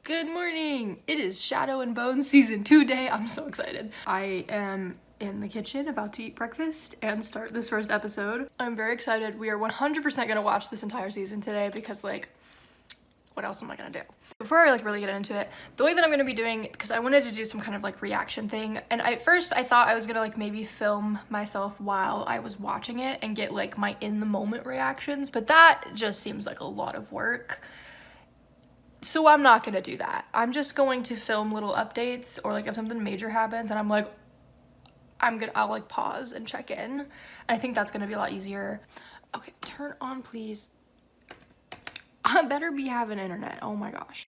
Good morning! It is Shadow and Bone season 2 day. I'm so excited. I am in the kitchen about to eat breakfast and start this first episode. I'm very excited. We are 100% gonna watch this entire season today because what else am I gonna do? Before I really get into it, the way that I'm gonna be doing, because I wanted to do some kind of reaction thing, and at first I thought I was gonna maybe film myself while I was watching it and get my in the moment reactions, but that just seems like a lot of work. So I'm not gonna do that. I'm just going to film little updates, or if something major happens and I'll pause and check in. And I think that's gonna be a lot easier. Okay, turn on please. I better be having internet, oh my gosh.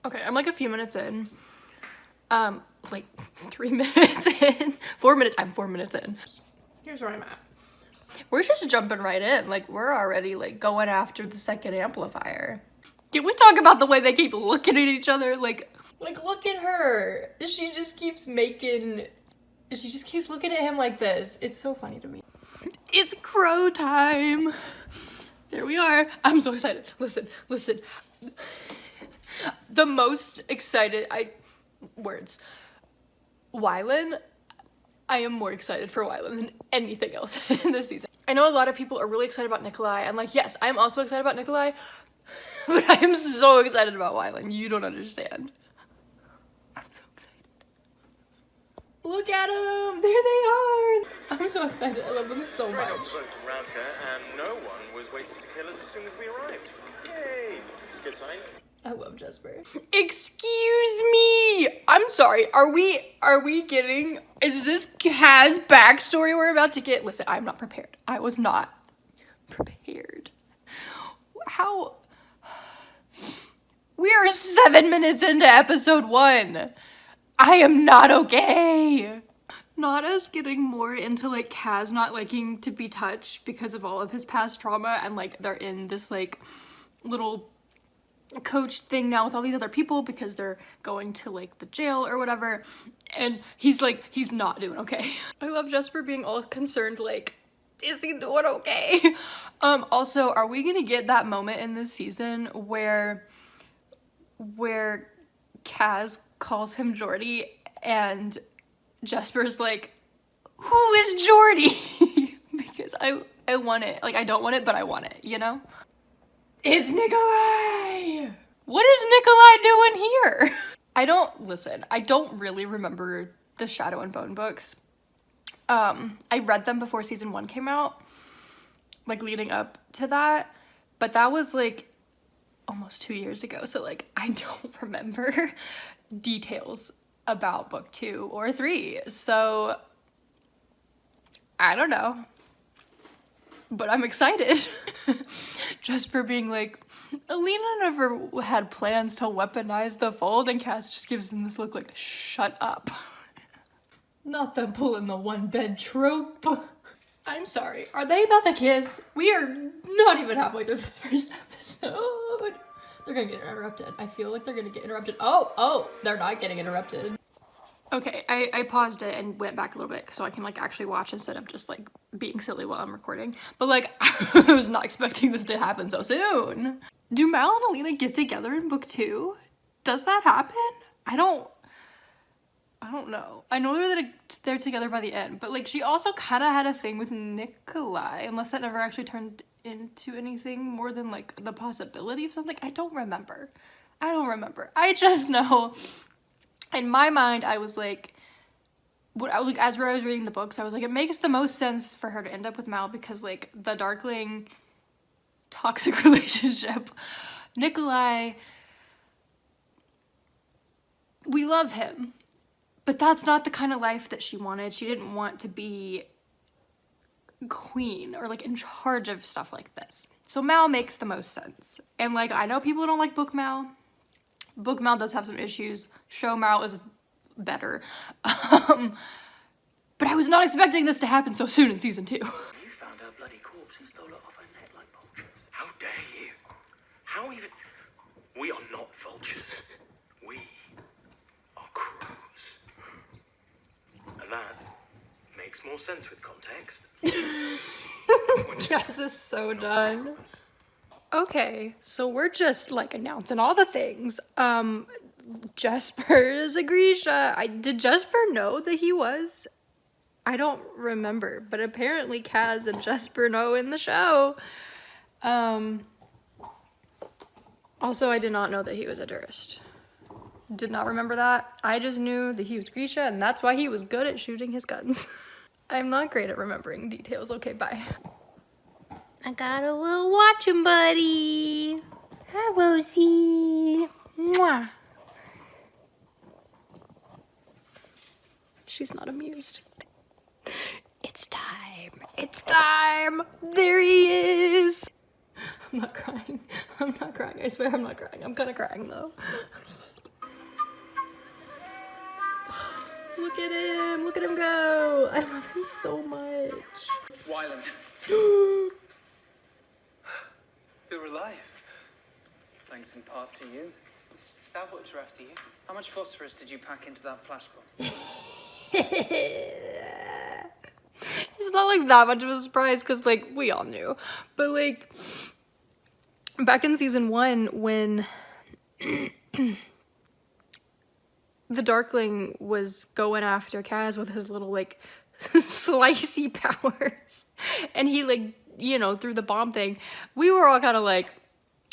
Okay, I'm a few minutes in. 3 minutes in. 4 minutes, I'm 4 minutes in. Here's where I'm at. We're just jumping right in. We're already going after the second amplifier. Can we talk about the way they keep looking at each other? Look at her. She just keeps looking at him like this. It's so funny to me. It's crow time. There we are. I'm so excited. Listen. The most excited Wylan. I am more excited for Wylan than anything else in this season. I know a lot of people are really excited about Nikolai, and yes, I'm also excited about Nikolai, but I am so excited about Wylan. You don't understand. I'm so excited. Look at them! There they are! I'm so excited. I love them so much. Straight off the boat from Radka, and no one was waiting to kill us as soon as we arrived. Yay! It's a good sign. I love Jesper. Excuse me! I'm sorry, are we getting, is this Kaz backstory we're about to get? Listen, I'm not prepared. I was not prepared. How? We are 7 minutes into episode 1. I am not okay. Not us getting more into Kaz not liking to be touched because of all of his past trauma, and they're in this little coach thing now with all these other people because they're going to the jail or whatever, and he's not doing okay. I love Jesper being all concerned is he doing okay? Also, are we gonna get that moment in this season where Kaz calls him Jordy and Jesper's who is Jordy? Because I want it. I don't want it, but I want it, you know? It's Nikolai! What is Nikolai doing here? I don't really remember the Shadow and Bone books. I read them before season 1 came out, leading up to that, but that was almost 2 years ago, so I don't remember details about book 2 or 3, so I don't know. But I'm excited. Jesper being Alina never had plans to weaponize the fold, and Cass just gives him this look shut up. Not the pulling the one bed trope. I'm sorry, are they about to kiss? We are not even halfway through this first episode. They're gonna get interrupted. I feel like they're gonna get interrupted. Oh, they're not getting interrupted. Okay, I paused it and went back a little bit so I can actually watch instead of just being silly while I'm recording. But I was not expecting this to happen so soon. Do Mal and Alina get together in book 2? Does that happen? I don't know. I know they're together by the end, but she also kind of had a thing with Nikolai, unless that never actually turned into anything more than the possibility of something. I don't remember. I just know. In my mind, I was as I was reading the books, I was it makes the most sense for her to end up with Mal because the Darkling toxic relationship. Nikolai, we love him, but that's not the kind of life that she wanted. She didn't want to be queen or in charge of stuff like this. So Mal makes the most sense. And I know people don't like book Mal. Book Mal does have some issues. Show Mal is better. But I was not expecting this to happen so soon in season 2. You found her bloody corpse and stole it off her neck like vultures. How dare you? How even... We are not vultures. We are crows. And that makes more sense with context. Cass is so done. Okay, so we're just like announcing all the things. Jesper is a Grisha. Did Jesper know that he was? I don't remember, but apparently Kaz and Jesper know in the show. Also, I did not know that he was a Durst. Did not remember that. I just knew that he was Grisha, and that's why he was good at shooting his guns. I'm not great at remembering details. Okay, bye. I got a little watching buddy. Hi, Rosie. Mwah. She's not amused. It's time. It's time. There he is. I'm not crying. I'm not crying. I swear I'm not crying. I'm kind of crying though. Look at him. Look at him go. I love him so much. Wyland. You're alive. Thanks in part to you. Is that what's after you? How much phosphorus did you pack into that flashbulb? It's not like that much of a surprise because like we all knew, but like back in season 1 when the Darkling was going after Kaz with his little like slicey powers and he like, you know, threw the bomb thing, we were all kind of like,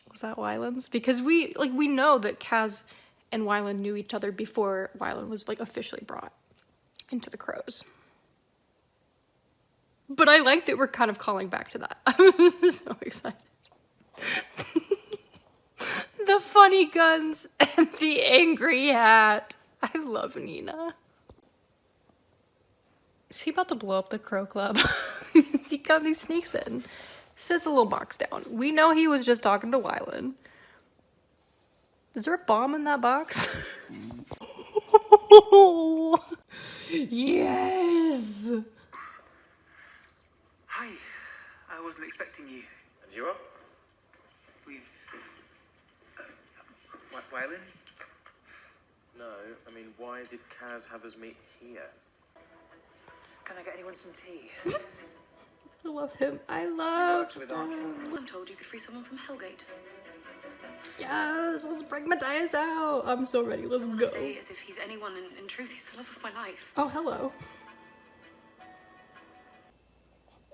was that Wyland's? Because we know that Kaz and Wyland knew each other before Wyland was like officially brought into the Crows. But I like that we're kind of calling back to that. I'm so excited. The funny guns and the angry hat. I love Nina. Is he about to blow up the Crow Club? He got these snakes in. Sets a little box down. We know he was just talking to Wyland. Is there a bomb in that box? Yes! Hi. I wasn't expecting you. And you are? We've... Wyland? No, I mean, why did Kaz have us meet here? Can I get anyone some tea? I love him. I love Worked with Arkin. I'm told you could free someone from Hellgate. Yes, let's bring Matthias out. I'm so ready. Let's Someone go. I say as if he's anyone, in truth, he's the love of my life. Oh, hello.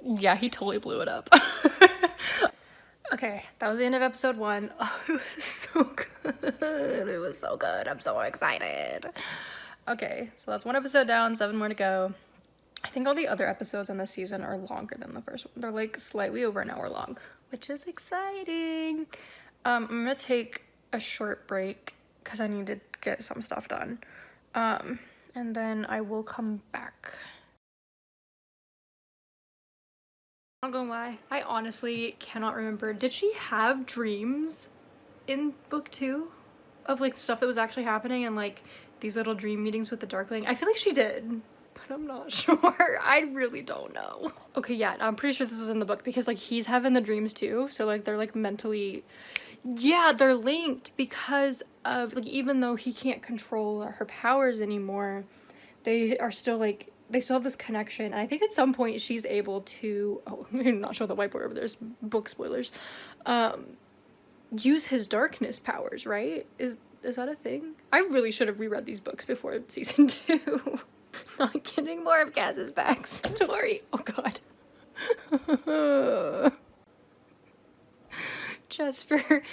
Yeah, he totally blew it up. Okay, that was the end of episode 1. Oh, it was so good. It was so good. I'm so excited. Okay, so that's 1 episode down, 7 more to go. I think all the other episodes in this season are longer than the first one. They're like slightly over an hour long, which is exciting. I'm gonna take a short break because I need to get some stuff done. And then I will come back. I'm not gonna lie, I honestly cannot remember. Did she have dreams in book 2 of like stuff that was actually happening and like these little dream meetings with the Darkling? I feel like she did, but I'm not sure. I really don't know. Okay, yeah, I'm pretty sure this was in the book because like he's having the dreams too. So like they're like mentally, yeah, they're linked because of like, even though he can't control her powers anymore, they are still like, they still have this connection. And I think at some point she's able to, oh, I'm not sure the whiteboard over there's book spoilers, use his darkness powers, right? Is that a thing? I really should have reread these books before season 2. Not kidding, more of Kaz's backstory. Oh god. Jesper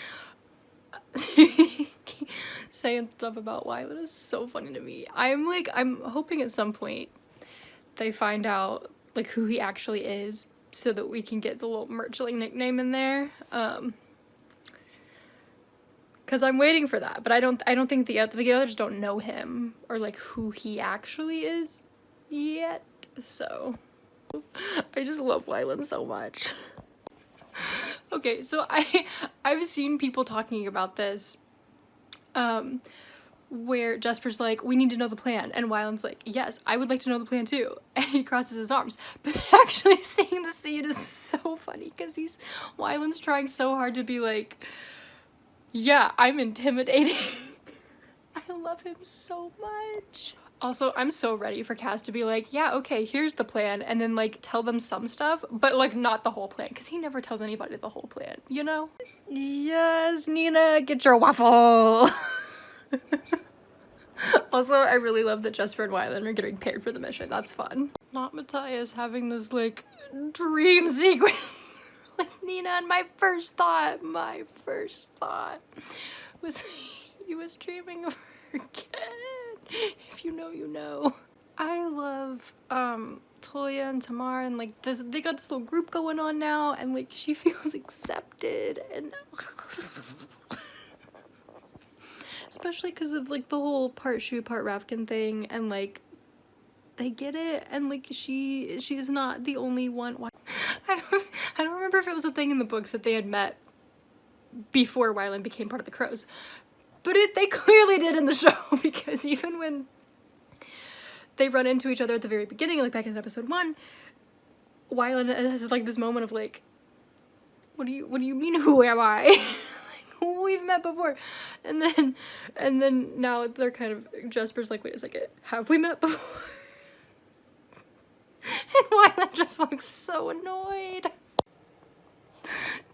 saying stuff about Wyland is so funny to me. I'm hoping at some point they find out like who he actually is so that we can get the little Merchling nickname in there. Cause I'm waiting for that, but I don't think the others don't know him or like who he actually is yet. So I just love Wyland so much. Okay, so I've seen people talking about this, where Jesper's like, we need to know the plan, and Wyland's like, yes, I would like to know the plan too, and he crosses his arms. But actually seeing the scene is so funny, because Wyland's trying so hard to be like, yeah, I'm intimidating. I love him so much. Also, I'm so ready for Cass to be like, yeah, okay, here's the plan, and then like tell them some stuff, but like not the whole plan, because he never tells anybody the whole plan, you know? Yes, Nina, get your waffle. Also, I really love that Jesper and Wyland are getting paired for the mission. That's fun. Not Matthias having this like dream sequence with Nina, and my first thought was he was dreaming of her again. If you know, you know. I love Toya and Tamar, and like this, they got this little group going on now, and like she feels accepted, and especially because of like the whole part Shu part Ravkan thing, and like they get it, and like she's not the only one. I don't remember if it was a thing in the books that they had met before Wyland became part of the Crows, but they clearly did in the show, because even when they run into each other at the very beginning, like back in episode 1, Wyland has like this moment of like, what do you mean, who am I? We've met before. And then now they're kind of, Jesper's like, wait a second, have we met before? And Wyland just looks so annoyed.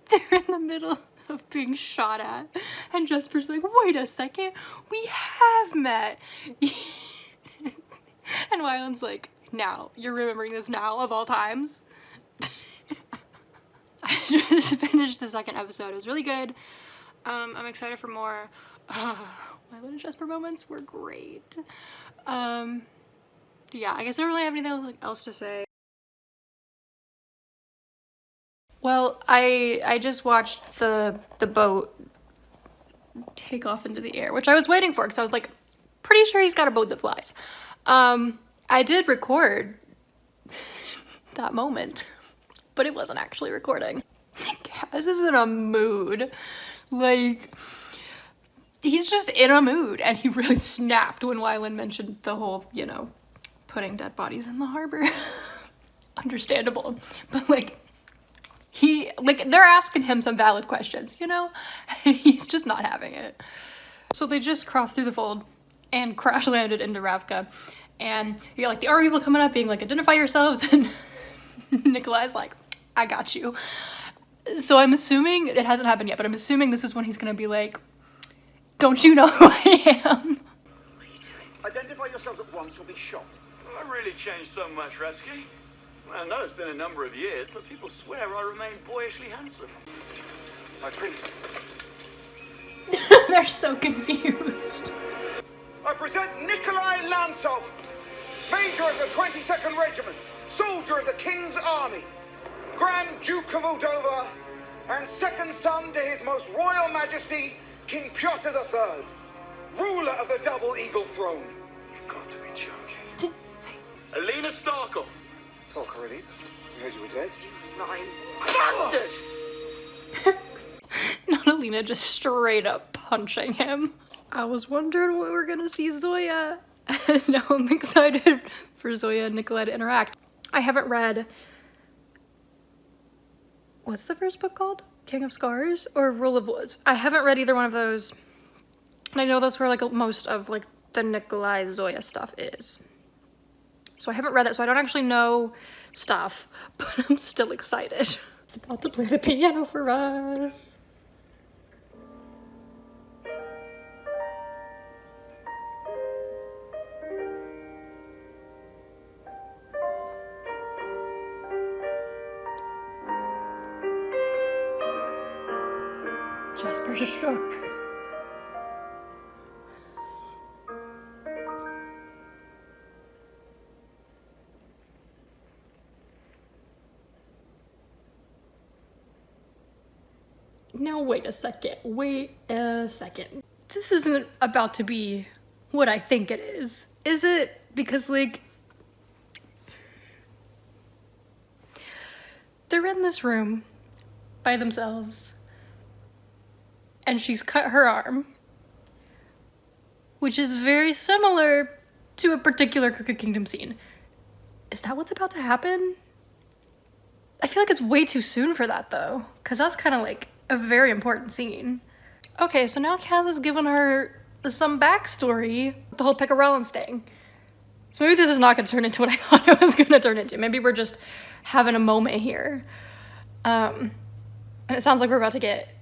They're in the middle of being shot at, and Jesper's like, wait a second, we have met. And Wyland's like, now, you're remembering this now of all times? I just finished the second episode. It was really good. I'm excited for more. My little Jesper moments were great. Yeah, I guess I don't really have anything else to say. Well, I just watched the boat take off into the air, which I was waiting for, because I was like, pretty sure he's got a boat that flies. I did record that moment, but it wasn't actually recording. Cass is in a mood. Like, he's just in a mood, and he really snapped when Wyland mentioned the whole, you know, putting dead bodies in the harbor. Understandable. But like, they're asking him some valid questions, you know? And he's just not having it. So they just crossed through the fold and crash landed into Ravka. And you got like the army people coming up being like, identify yourselves, and Nikolai's like, I got you. So I'm assuming, it hasn't happened yet, but I'm assuming this is when he's gonna be like, don't you know who I am? What are you doing? Identify yourselves at once or be shot. I really changed so much, Rasky. Well, I know it's been a number of years, but people swear I remain boyishly handsome. My prince. They're so confused. I present Nikolai Lantsov, Major of the 22nd Regiment, Soldier of the King's Army, Grand Duke of Moldova, and second son to His Most Royal Majesty, King Pyotr III, ruler of the Double Eagle Throne. You've got to be joking. Alina Starkov. Talk already. We heard you were dead. Bastard! Not Alina, just straight up punching him. I was wondering when we were gonna see Zoya. And now I'm excited for Zoya and Nikolai to interact. I haven't read, what's the first book called? King of Scars or Rule of Woods? I haven't read either one of those. And I know that's where like most of like the Nikolai Zoya stuff is. So I haven't read that, so I don't actually know stuff, but I'm still excited. It's about to play the piano for us. Jesper shook. Now wait a second, This isn't about to be what I think it is it? Because like, they're in this room by themselves, and she's cut her arm, which is very similar to a particular Crooked Kingdom scene. Is that what's about to happen? I feel like it's way too soon for that though, because that's kind of like a very important scene. Okay, so now Kaz has given her some backstory, the whole Pekka Rollins thing. So maybe this is not going to turn into what I thought it was going to turn into. Maybe we're just having a moment here. And it sounds like we're about to get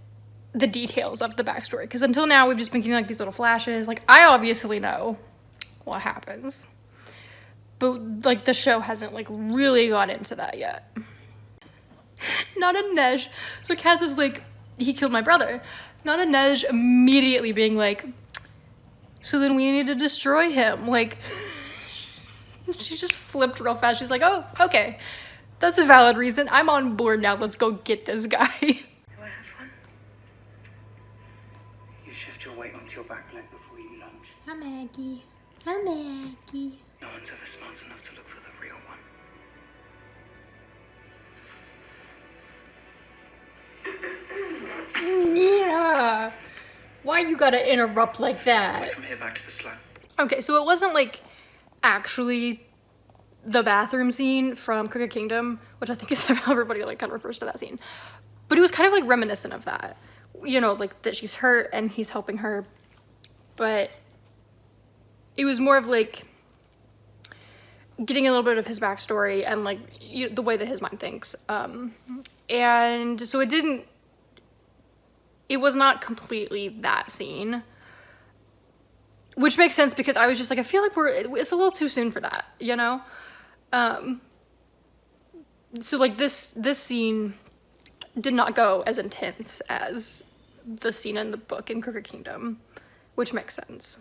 the details of the backstory, because until now we've just been getting like these little flashes. Like, I obviously know what happens, but like the show hasn't like really got into that yet. Not a Nej. So Kaz is like, he killed my brother. Not a Nej immediately being like, so then we need to destroy him. Like, she just flipped real fast. She's like, oh, okay. That's a valid reason. I'm on board now. Let's go get this guy. Do I have fun? You shift your weight onto your back leg before you lunge. Hi, Maggie. Hi, Maggie. No one's ever smart enough to look for the real one. Yeah. Why you gotta interrupt like that? From here back to the slab. Okay, so it wasn't like actually the bathroom scene from Crooked Kingdom, which I think is how everybody like kind of refers to that scene. But it was kind of like reminiscent of that. You know, like that she's hurt and he's helping her. But it was more of like getting a little bit of his backstory and like the way that his mind thinks. And so it was not completely that scene. Which makes sense because I was just like, I feel like it's a little too soon for that, you know? So like this scene did not go as intense as the scene in the book in Crooked Kingdom, which makes sense.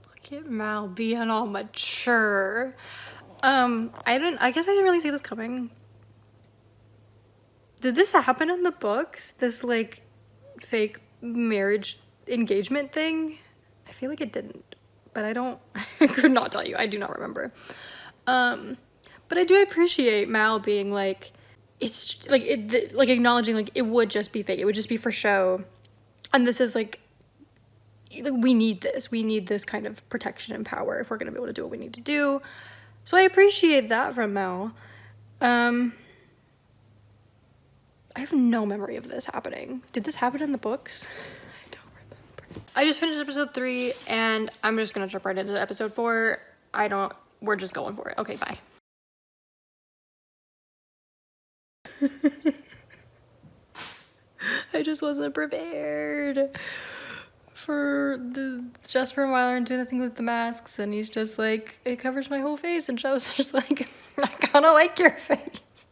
Look at Mal being all mature. I guess I didn't really see this coming. Did this happen in the books? This like fake marriage engagement thing? I feel like it didn't, but I could not tell you. I do not remember. But I do appreciate Mal being like, it's like, like acknowledging like it would just be fake. It would just be for show. And this is like, we need this. We need this kind of protection and power if we're going to be able to do what we need to do. So I appreciate that from Mal. I have no memory of this happening. Did this happen in the books? I don't remember. I just finished episode 3 and I'm just gonna jump right into episode 4. We're just going for it. Okay, bye. I just wasn't prepared for the Jesper and Wyler doing the thing with the masks, and he's just like, it covers my whole face, and Joe's just like, I kinda like your face.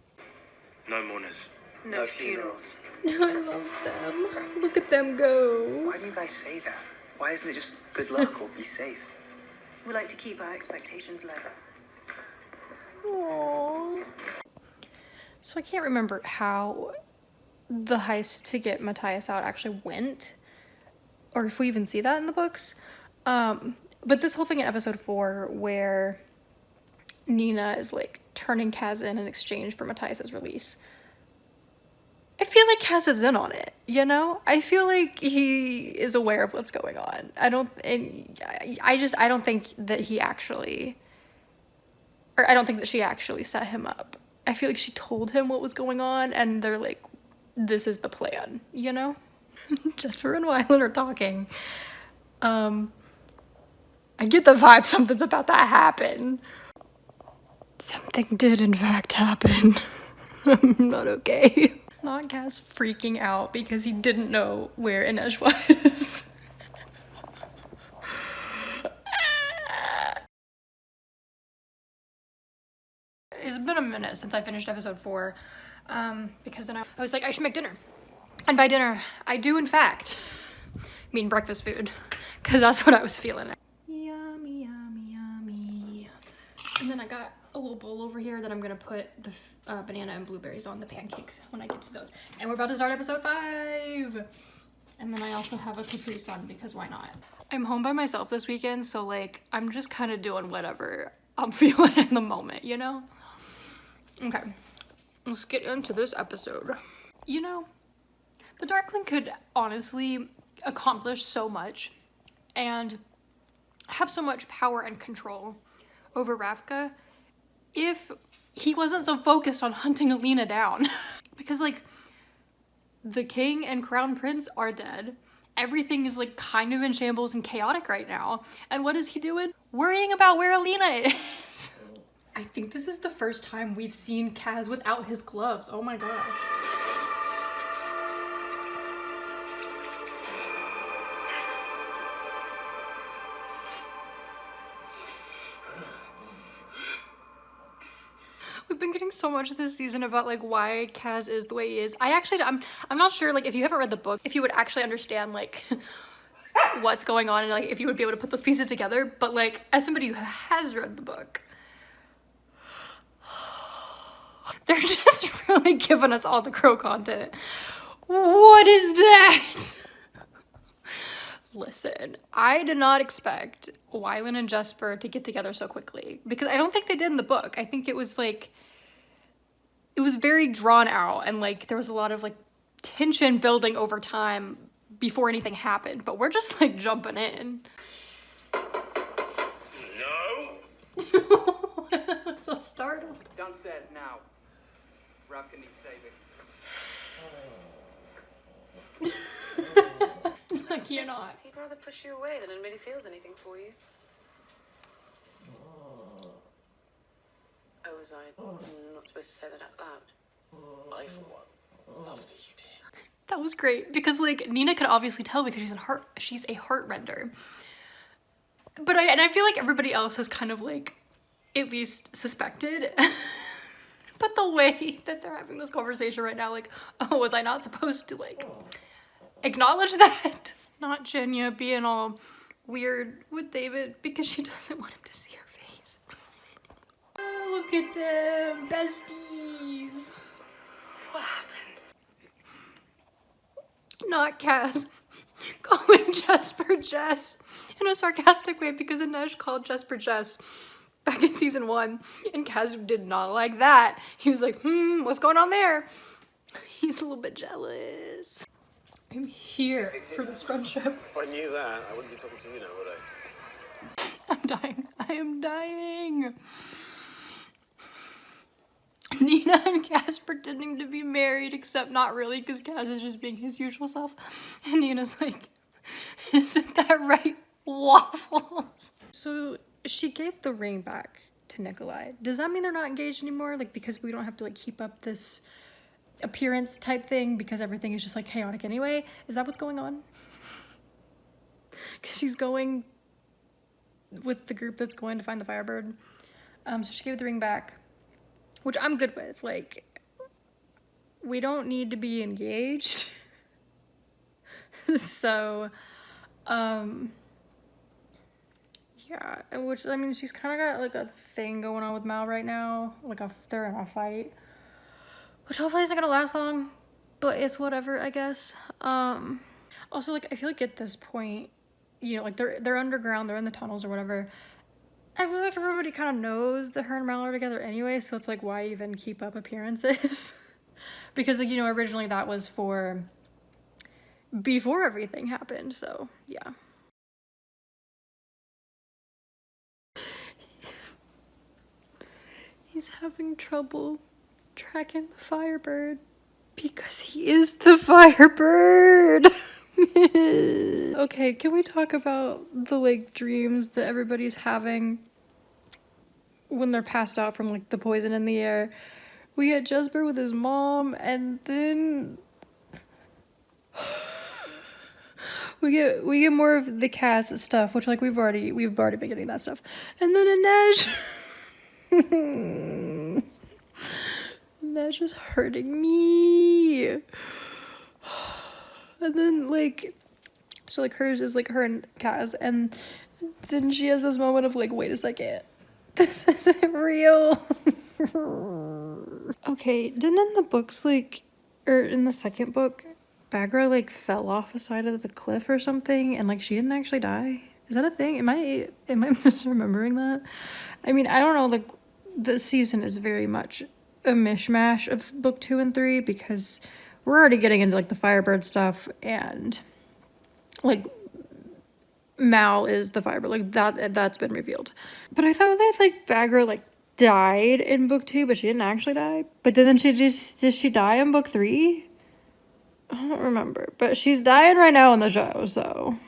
No mourners. No funerals. I love them. Look at them go. Why do you guys say that? Why isn't it just good luck or be safe? We like to keep our expectations low. Aww. So I can't remember how the heist to get Matthias out actually went, or if we even see that in the books. But this whole thing in episode 4 where Nina is like turning Kaz in exchange for Matthias's release. I feel like Kaz is in on it, you know? I feel like he is aware of what's going on. I don't think that he actually, or I don't think that she actually set him up. I feel like she told him what was going on and they're like, this is the plan, you know? Jesper and Wyland are talking. I get the vibe something's about to happen. Something did in fact happen. I'm not okay. Not Kaz freaking out because he didn't know where Inej was. It's been a minute since I finished episode 4, because then I was like, I should make dinner. And by dinner, I do in fact mean breakfast food, because that's what I was feeling. Yummy, yummy, yummy. And then I got a little bowl over here that I'm gonna put the banana and blueberries on, the pancakes, when I get to those. And we're about to start episode 5. And then I also have a Capri Sun because why not? I'm home by myself this weekend, so like I'm just kind of doing whatever I'm feeling in the moment, you know? Okay, let's get into this episode. You know, the Darkling could honestly accomplish so much, and have so much power and control over Ravka if he wasn't so focused on hunting Alina down. Because, like, the king and crown prince are dead. Everything is, like, kind of in shambles and chaotic right now. And what is he doing? Worrying about where Alina is. I think this is the first time we've seen Kaz without his gloves. Oh my gosh. We've been getting so much this season about like why Kaz is the way he is. I'm not sure, like, if you haven't read the book, if you would actually understand like what's going on and like if you would be able to put those pieces together. But like, as somebody who has read the book, they're just really giving us all the Crow content. What is that? Listen, I did not expect Wylan and Jesper to get together so quickly, because I don't think they did in the book. I think it was like, it was very drawn out and like there was a lot of like tension building over time before anything happened, but we're just like jumping in. No! So startled. Downstairs now. Ravka needs saving. Like, you're not. He'd rather push you away than admit he feels anything for you. Oh, was I not supposed to say that out loud? I, for one, love that you did. That was great, because like Nina could obviously tell because she's a heart render. But I feel like everybody else has kind of like at least suspected. But the way that they're having this conversation right now, like, oh, was I not supposed to like acknowledge that? Not Jenya being all weird with David because she doesn't want him to see her face. Oh, look at them, besties. What happened? Not Kaz calling Jesper Jess in a sarcastic way because Inej called Jesper Jess back in season 1 and Kaz did not like that. He was like, what's going on there? He's a little bit jealous. I'm here for this friendship. If I knew that, I wouldn't be talking to you now, would I? I'm dying. I am dying. Nina and Kaz pretending to be married, except not really, because Kaz is just being his usual self. And Nina's like, isn't that right, waffles? So she gave the ring back to Nikolai. Does that mean they're not engaged anymore? Like, because we don't have to like keep up this appearance type thing because everything is just like chaotic anyway? Is that what's going on? Because she's going with the group that's going to find the Firebird. So she gave the ring back, which I'm good with. Like, we don't need to be engaged. So, yeah, which, I mean, she's kind of got like a thing going on with Mal right now. Like, they're in a fight, which hopefully isn't gonna last long, but it's whatever, I guess. Also, like, I feel like at this point, you know, like, they're underground, they're in the tunnels or whatever. I feel like everybody kind of knows that her and Mal are together anyway, so it's like, why even keep up appearances? Because, like, you know, originally that was for before everything happened, so, yeah. He's having trouble tracking the Firebird because he is the Firebird. Okay, can we talk about the like dreams that everybody's having when they're passed out from like the poison in the air? We get Jesper with his mom, and then we get more of the Kaz stuff, which like we've already been getting that stuff, and then Inej. Inej is hurting me. And then like, so like hers is like her and Kaz, and then she has this moment of like, wait a second, this isn't real. Okay, didn't in the books like, or in the second book, Baghra like fell off a side of the cliff or something, and like she didn't actually die? Is that a thing? Am I misremembering that? I mean, I don't know, like, this season is very much a mishmash of book 2 and 3 because we're already getting into like the Firebird stuff, and like Mal is the fiber. Like that's been revealed. But I thought that like Baghra like died in book 2, but she didn't actually die. But then did she die in book 3? I don't remember. But she's dying right now in the show, so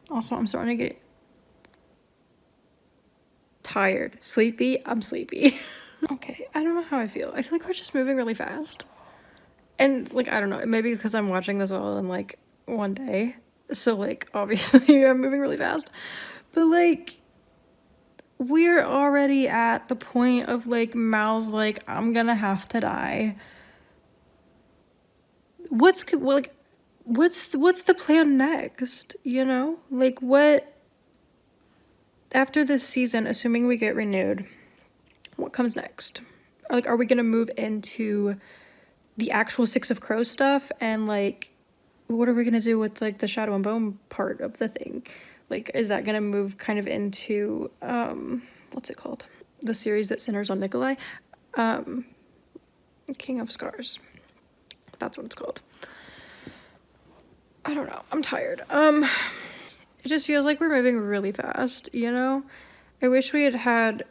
also I'm starting to get tired. Sleepy? I'm sleepy. Okay, I don't know how I feel. I feel like we're just moving really fast. And like I don't know, maybe because I'm watching this all in like one day. So like obviously I'm moving really fast. But like we're already at the point of like Mal's like I'm gonna have to die. What's the plan next, you know? Like what after this season, assuming we get renewed, what comes next? Like are we going to move into the actual Six of Crows stuff and like what are we going to do with like the Shadow and Bone part of the thing? Like is that going to move kind of into what's it called? The series that centers on Nikolai? King of Scars. That's what it's called. I don't know. I'm tired. It just feels like we're moving really fast, you know? I wish we had had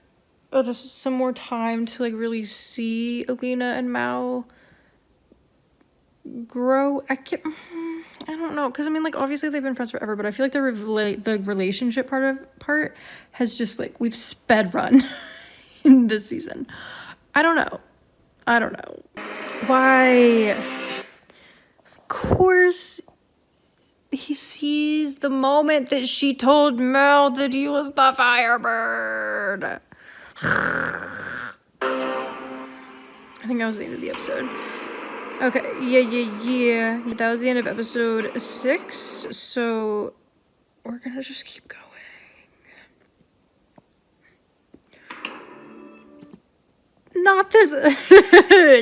just some more time to like really see Alina and Mal grow. I don't know, because I mean like obviously they've been friends forever, but I feel like the relationship part has just like we've sped run in this season. I don't know why. Of course he sees the moment that she told Mal that he was the Firebird. I think that was the end of the episode. Okay, yeah. That was the end of episode 6, so we're gonna just keep going. Not this,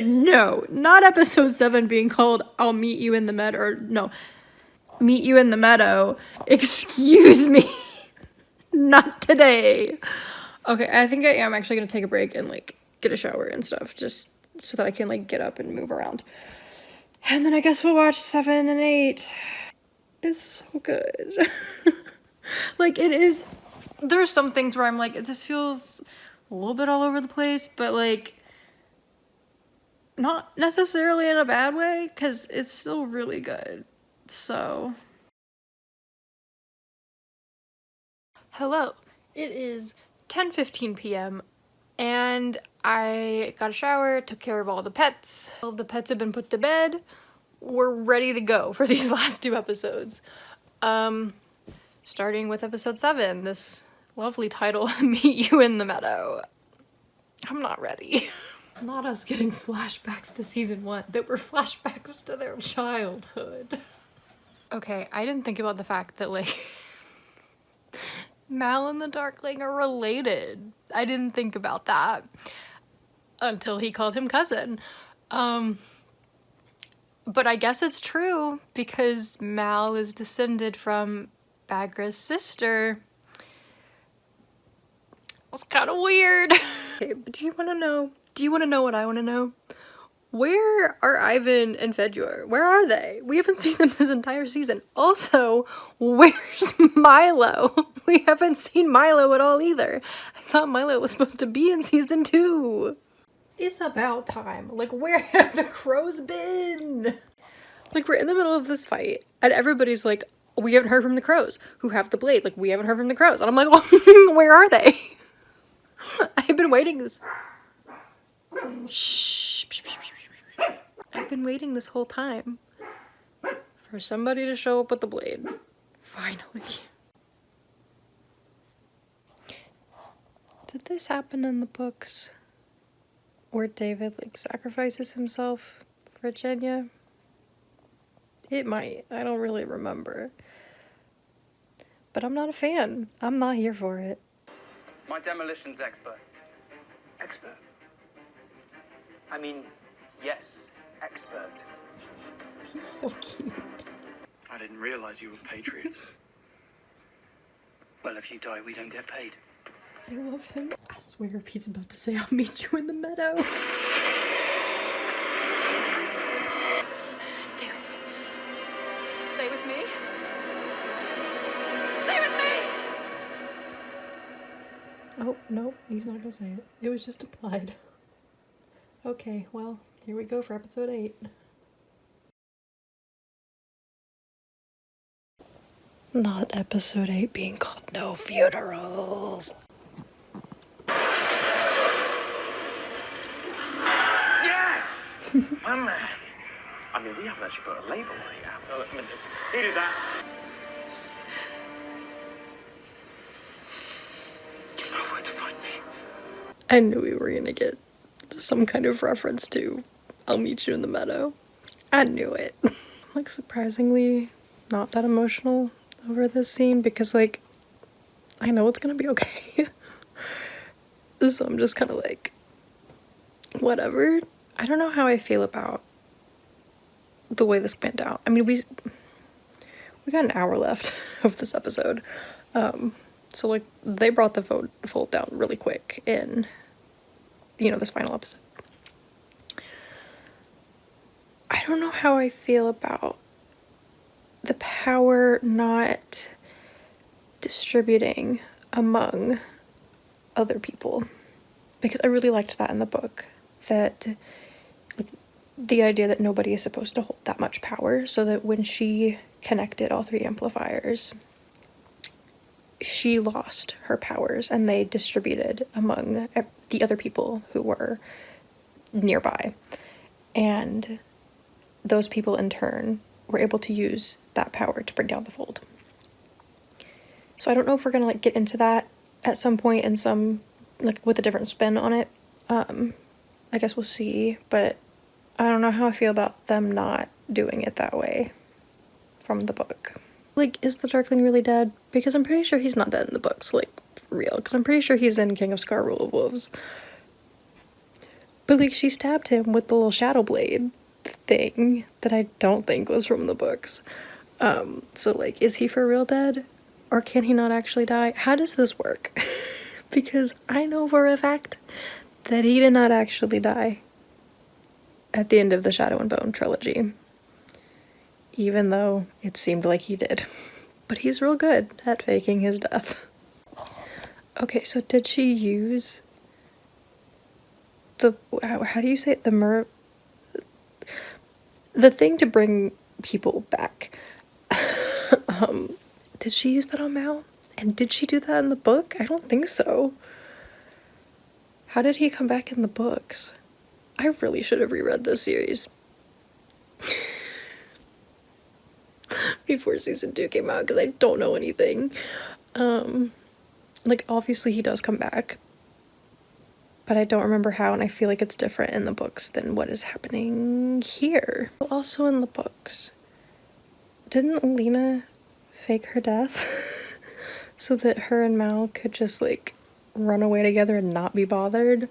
no, not episode 7 being called I'll Meet You in the Meadow, or no, Meet You in the Meadow. Excuse me. Not today. Okay, I think I am actually gonna take a break and like get a shower and stuff just so that I can like get up and move around. And then I guess we'll watch 7 and 8. It's so good. Like it is, there are some things where I'm like, this feels a little bit all over the place, but like not necessarily in a bad way because it's still really good. So hello, it is 10:15 p.m. and I got a shower, took care of all the pets. All the pets have been put to bed. We're ready to go for these last 2 episodes. Starting with episode 7, this lovely title, Meet You in the Meadow. I'm not ready. Not us getting flashbacks to season 1 that were flashbacks to their childhood. Okay, I didn't think about the fact that like Mal and the Darkling are related. I didn't think about that until he called him cousin. But I guess it's true because Mal is descended from Baghra's sister. It's kind of weird. Okay, but do you want to know what I want to know? Where are Ivan and Fedor? Where are they? We haven't seen them this entire season. Also, where's Milo? We haven't seen Milo at all either. I thought Milo was supposed to be in season 2. It's about time. Like, where have the crows been? Like, we're in the middle of this fight, and everybody's like, we haven't heard from the crows who have the blade. Like, we haven't heard from the crows. And I'm like, well, where are they? I've been waiting this... Shh. I've been waiting this whole time for somebody to show up with the blade. Finally. Did this happen in the books? Where David, like, sacrifices himself for Genya? It might. I don't really remember. But I'm not a fan. I'm not here for it. My demolitions expert. Expert. I mean, yes, expert. He's so cute. I didn't realize you were patriots. Well, if you die, we don't get paid. I love him. I swear if he's about to say I'll meet you in the meadow. Stay with me. Stay with me. Stay with me! Oh, no, he's not gonna say it. It was just implied. Okay, well, here we go for episode 8. Not episode 8 being called No Funerals. Yes! My man. I mean, we haven't actually put a label on it yet. I mean, who did that? You know where to find me. I knew we were gonna get some kind of reference to I'll meet you in the meadow. I knew it. Like, surprisingly not that emotional over this scene because, like, I know it's gonna be okay. So I'm just kind of like, whatever. I don't know how I feel about the way this went out. I mean, we got an hour left of this episode. So, like, they brought the fold down really quick in, you know, this final episode. I don't know how I feel about the power not distributing among other people, because I really liked that in the book, that, like, the idea that nobody is supposed to hold that much power, so that when she connected all 3 amplifiers, she lost her powers and they distributed among the other people who were nearby, and those people in turn were able to use that power to bring down the fold. So I don't know if we're gonna, like, get into that at some point in some, like, with a different spin on it. I guess we'll see, but I don't know how I feel about them not doing it that way from the book. Like, is the Darkling really dead? Because I'm pretty sure he's not dead in the books, like, for real, because I'm pretty sure he's in King of Scar Rule of Wolves. But, like, she stabbed him with the little shadow blade thing that I don't think was from the books. So, like, is he for real dead? Or can he not actually die? How does this work? Because I know for a fact that he did not actually die at the end of the Shadow and Bone trilogy. Even though it seemed like he did. But he's real good at faking his death. Okay, so did she use the, how do you say it? The thing to bring people back. Did she use that on Mal? And did she do that in the book? I don't think so. How did he come back in the books? I really should have reread this series before season 2 came out, because I don't know anything. Like, obviously he does come back, but I don't remember how, and I feel like it's different in the books than what is happening here. Also in the books, didn't Alina fake her death so that her and Mal could just, like, run away together and not be bothered?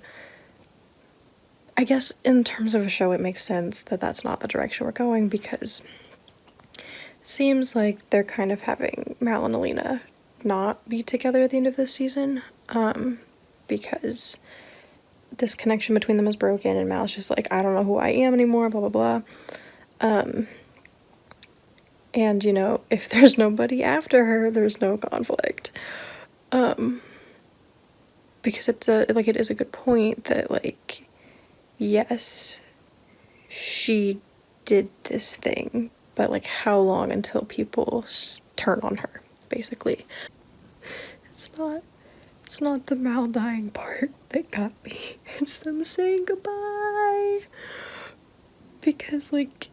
I guess in terms of a show it makes sense that that's not the direction we're going, because it seems like they're kind of having Mal and Alina not be together at the end of this season, because this connection between them is broken and Mal's just like, I don't know who I am anymore, blah blah blah. And, you know, if there's nobody after her, there's no conflict. Because it's like, it is a good point that, like, yes, she did this thing, but, like, how long until people turn on her, basically. It's not the Mal dying part that got me. It's them saying goodbye. Because, like,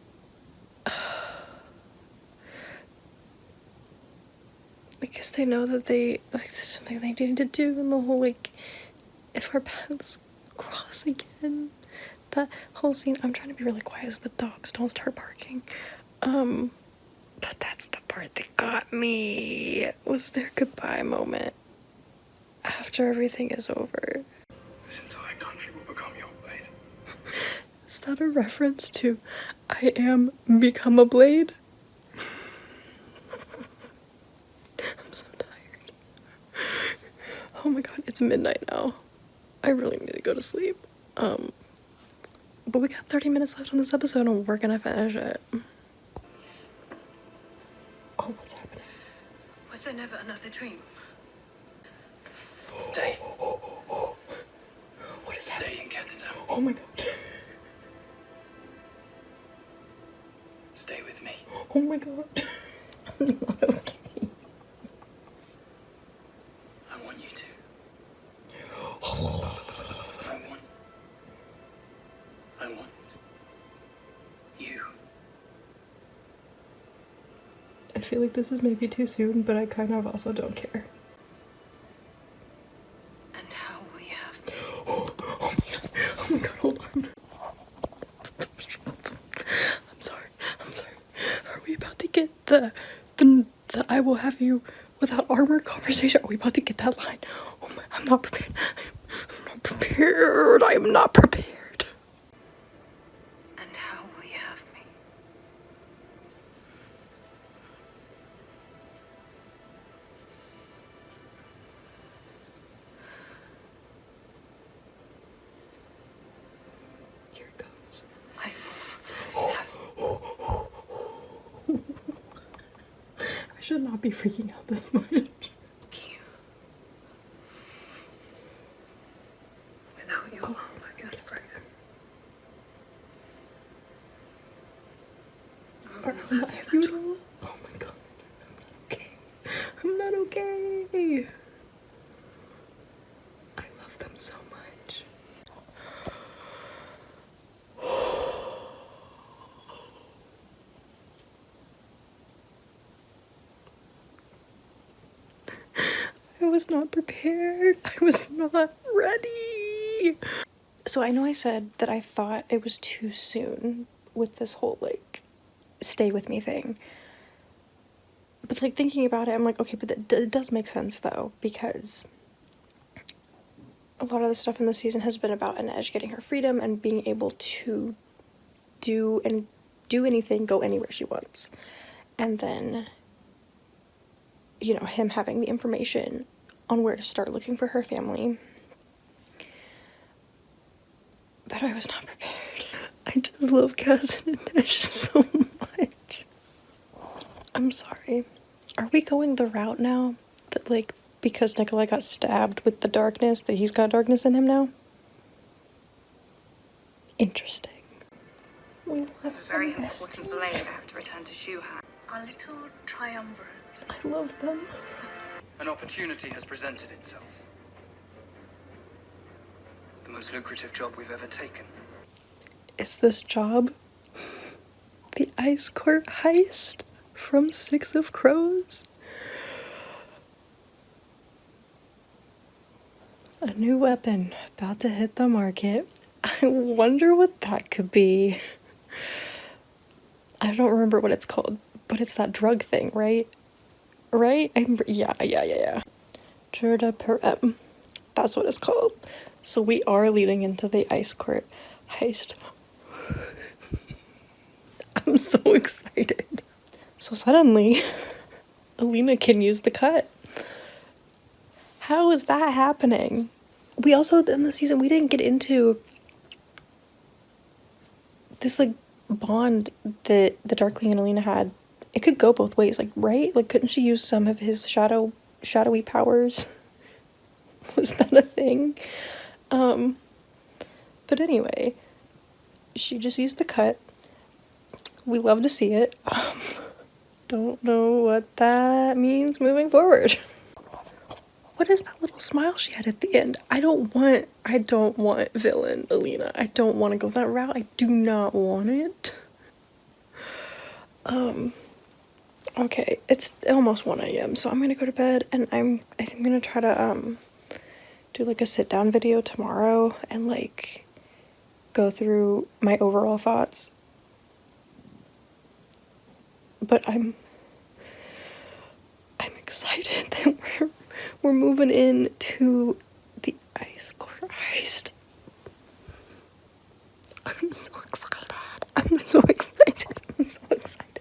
because they know that they, like, this is something they needed to do, and the whole, like, if our paths cross again, that whole scene. I'm trying to be really quiet so the dogs don't start barking. But that's the part that got me, was their goodbye moment after everything is over. This entire country will become your blade. Is that a reference to I Am Become a Blade? I'm so tired. Oh my god, it's midnight now. I really need to go to sleep. But we got 30 minutes left on this episode and we're gonna finish it. Oh, what's happening? Was there never another dream? Stay. Stay and get it out. Oh my god. Stay with me. Oh my god. I'm not okay. I want you to. I want you. I feel like this is maybe too soon, but I kind of also don't care. And how will you have me? Oh my god, hold on. I'm sorry. Are we about to get the I will have you without armor conversation? Are we about to get that line? Oh my, I'm not prepared. I am not prepared. And how will you have me? Here it goes. I will have I should not be freaking out this much. you. Without your arm, I guess, pregnant. I'm not happy at all. Oh my god. I'm not okay. I love them so much. I was not prepared. I was not ready. So I know I said that I thought it was too soon with this whole like stay with me thing. But like thinking about it, I'm like, okay, but it does make sense though, because a lot of the stuff in the season has been about Inej getting her freedom and being able to do anything, go anywhere she wants. And then, you know, him having the information on where to start looking for her family. But I was not prepared. I just love Cass and Inej so much. I'm sorry. Are we going the route now that, like, because Nikolai got stabbed with the darkness, that he's got darkness in him now? Interesting. We have A some very important besties. blade I have to return to Shuhan. Our little triumvirate. I love them. An opportunity has presented itself. The most lucrative job we've ever taken. Is this job the Ice Court heist from Six of Crows? A new weapon about to hit the market. I wonder what that could be. I don't remember what it's called, but it's that drug thing, right? Right? Yeah. Jurda. That's what it's called. So we are leading into the Ice Court heist. I'm so excited. So suddenly, Alina can use the cut. How is that happening? We also, in the season, we didn't get into this, like, bond that the Darkling and Alina had. It could go both ways, like, right? Like, couldn't she use some of his shadowy powers? Was that a thing? But anyway, she just used the cut. We love to see it. Don't know what that means moving forward. What is that little smile she had at the end? I don't want villain Alina. I don't want to go that route. I do not want it. Okay, it's almost 1 a.m. so I'm gonna go to bed, and I'm gonna try to do like a sit down video tomorrow and like go through my overall thoughts. But I'm excited that we're moving in to the Ice Court heist. I'm so excited.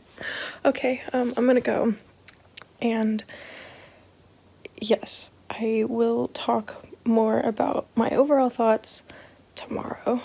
Okay, I'm gonna go. And yes, I will talk more about my overall thoughts tomorrow.